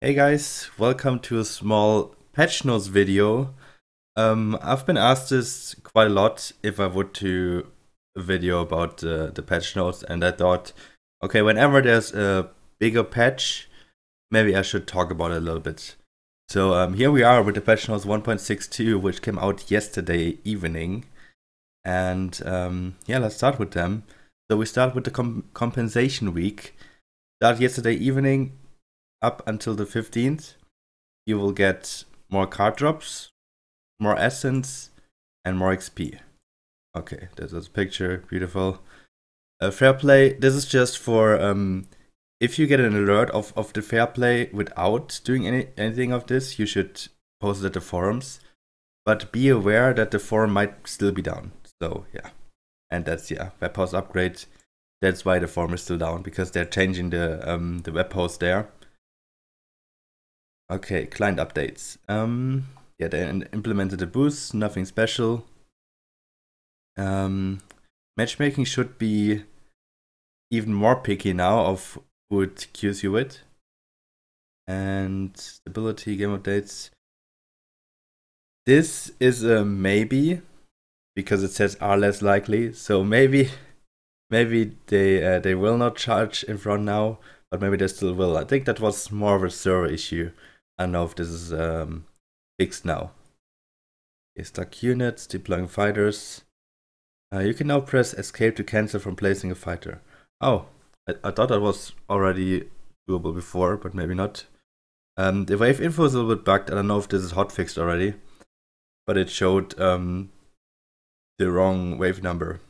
Hey guys, welcome to a small patch notes video. I've been asked this quite a lot if I would do a video about the patch notes, and I thought, okay, whenever there's a bigger patch, maybe I should talk about it a little bit. So here we are with the patch notes 1.62, which came out yesterday evening, and yeah, let's start with them. So we start with the compensation week. Start yesterday evening up until the 15th. You will get more card drops, more essence, and more XP. Okay, there's a picture, beautiful. Fair play, this is just for if you get an alert of the fair play without doing anything of this, you should post it at the forums. But be aware that the forum might still be down. So yeah, and that's web host upgrade. That's why the forum is still down, because they're changing the web host there. Okay, client updates. Yeah, they implemented a boost, nothing special. Matchmaking should be even more picky now of who it queues you with. And stability game updates. This is a maybe, because it says are less likely. So maybe they will not charge in front now, but maybe they still will. I think that was more of a server issue. I don't know if this is fixed now. Okay, stuck units, deploying fighters. You can now press escape to cancel from placing a fighter. Oh, I thought that was already doable before, but maybe not. The wave info is a little bit bugged. I don't know if this is hotfixed already, but it showed the wrong wave number.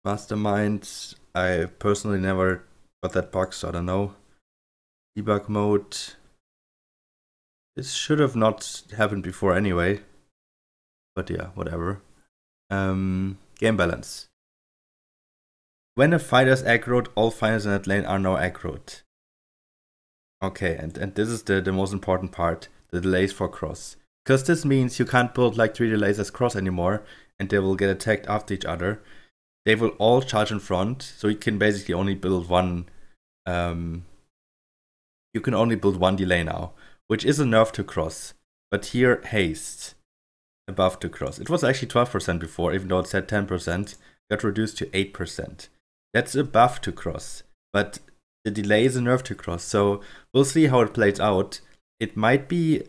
Mastermind, I personally never got that bug, so I don't know. Debug mode. This should have not happened before anyway. But yeah, whatever. Game balance. When a fighter is aggroed, all fighters in that lane are now aggroed. Okay, and this is the most important part, the delays for cross. Because this means you can't build like 3 delays as cross anymore, and they will get attacked after each other. They will all charge in front, so you can basically only build one. You can only build one delay now, which is a nerf to cross. But here, haste, a buff to cross. It was actually 12% before, even though it said 10%, got reduced to 8%. That's a buff to cross, but the delay is a nerf to cross, so we'll see how it plays out. It might be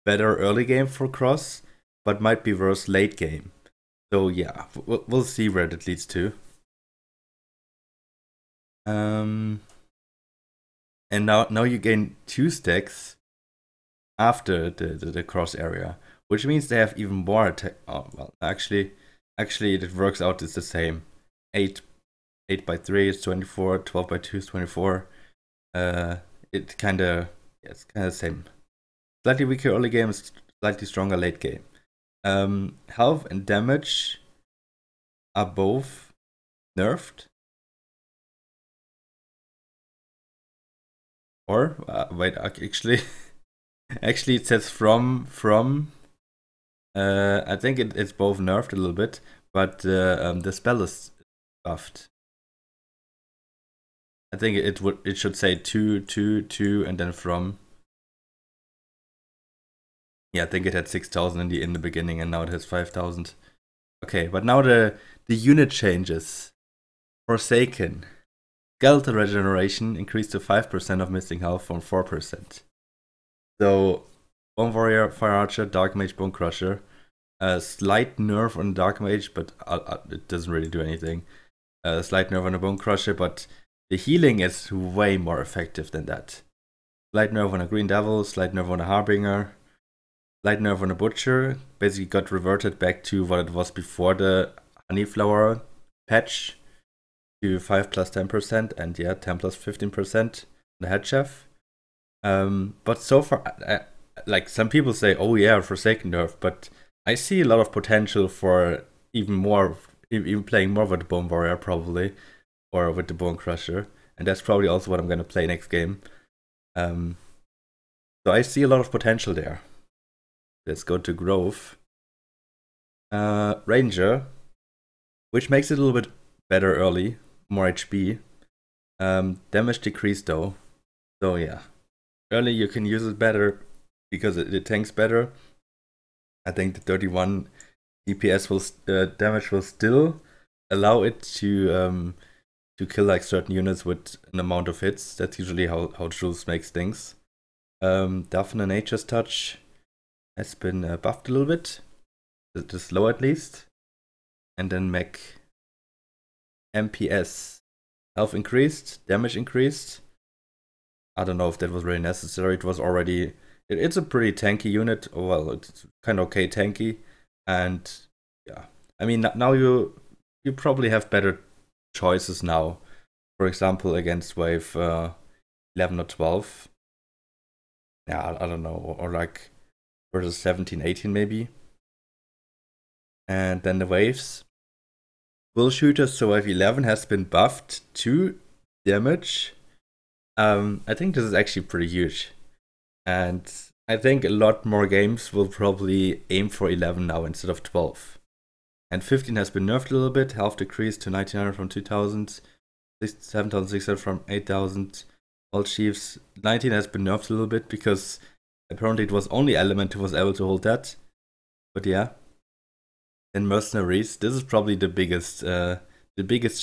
better early game for cross, but might be worse late game. So yeah, we'll see where that leads to. And now you gain 2 stacks after the cross area, which means they have even more attack. Oh well, actually it works out. It's the same. 8 by 3 is 24. 12 by 2 is 24. It's kind of the same. Slightly weaker early game, slightly stronger late game. Health and damage are both nerfed. Or wait, actually, actually it says from. I think it's both nerfed a little bit, but the spell is buffed. I think it should say 2 and then from. Yeah, I think it had 6,000 in the beginning, and now it has 5,000. Okay, but now the unit changes. Forsaken. Skeletal regeneration increased to 5% of missing health from 4%. So, Bone Warrior, Fire Archer, Dark Mage, Bone Crusher. A slight nerf on Dark Mage, but it doesn't really do anything. A slight nerf on the Bone Crusher, but the healing is way more effective than that. Slight nerf on a Green Devil, slight nerf on a Harbinger. Slight nerf on a Butcher. Basically got reverted back to what it was before the Honeyflower patch. 5 plus 10%, and yeah, 10 plus 15%, the head chef. But so far, like some people say, oh yeah, Forsaken nerf, but I see a lot of potential for even playing more with the Bone Warrior probably, or with the Bone Crusher, and that's probably also what I'm gonna play next game. So I see a lot of potential there. Let's go to Grove. Ranger, which makes it a little bit better early. More HP. Damage decreased though. So yeah, early you can use it better because it tanks better. I think the 31 DPS damage will still allow it to kill like certain units with an amount of hits. That's usually how Jules makes things. Daphne Nature's Touch has been buffed a little bit, the slow at least. And then Mech MPS. Health increased, damage increased. I don't know if that was really necessary. It was already... It's a pretty tanky unit. Well, it's kind of okay tanky. And yeah, I mean, now you probably have better choices now. For example, against wave 11 or 12. Yeah, I don't know. Or like versus 17, 18 maybe. And then the waves. Bull Shooter, so wave 11 has been buffed to damage. I think this is actually pretty huge. And I think a lot more games will probably aim for 11 now instead of 12. And 15 has been nerfed a little bit, health decreased to 1900 from 2000, 7600 from 8000. All Chiefs. 19 has been nerfed a little bit because apparently it was only Element who was able to hold that. But yeah. Then Mercenaries. This is probably the biggest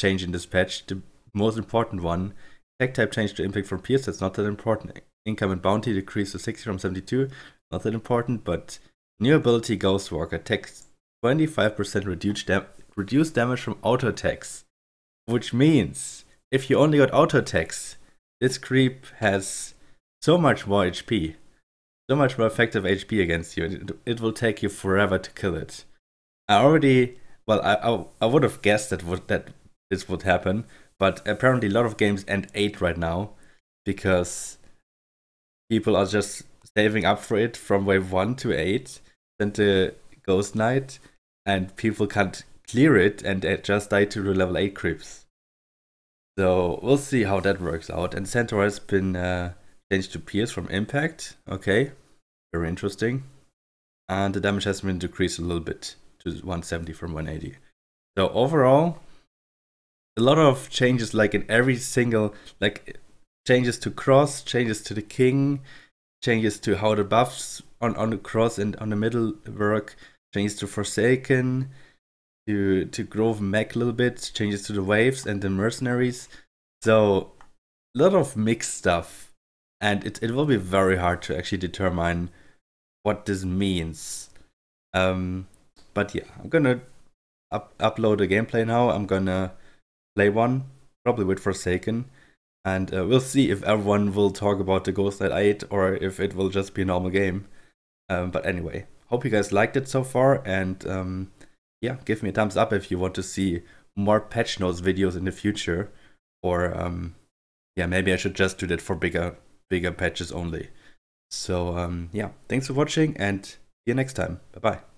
change in this patch, the most important one. Tech type change to impact from Pierce, that's not that important. Income and bounty decreased to 60 from 72, not that important, but new ability Ghostwalker takes 25% reduced damage from auto attacks. Which means if you only got auto attacks, this creep has so much more HP. So much more effective HP against you. It will take you forever to kill it. I would have guessed that this would happen, but apparently a lot of games end 8 right now because people are just saving up for it from wave 1 to 8, then to Ghost Knight, and people can't clear it and just die to the level 8 creeps. So we'll see how that works out. And Centaur has been changed to Pierce from Impact. Okay, very interesting. And the damage has been decreased a little bit to 170 from 180. So overall, a lot of changes, like in every single, like changes to cross, changes to the king, changes to how the buffs on the cross and on the middle work, changes to Forsaken, to Grove Mech a little bit, changes to the waves and the mercenaries. So a lot of mixed stuff, and it will be very hard to actually determine what this means. But yeah, I'm gonna upload a gameplay now. I'm gonna play one, probably with Forsaken, and we'll see if everyone will talk about the Ghost Knight 8 or if it will just be a normal game. But anyway, hope you guys liked it so far, and yeah, give me a thumbs up if you want to see more patch notes videos in the future, or yeah, maybe I should just do that for bigger patches only. So yeah, thanks for watching, and see you next time. Bye bye.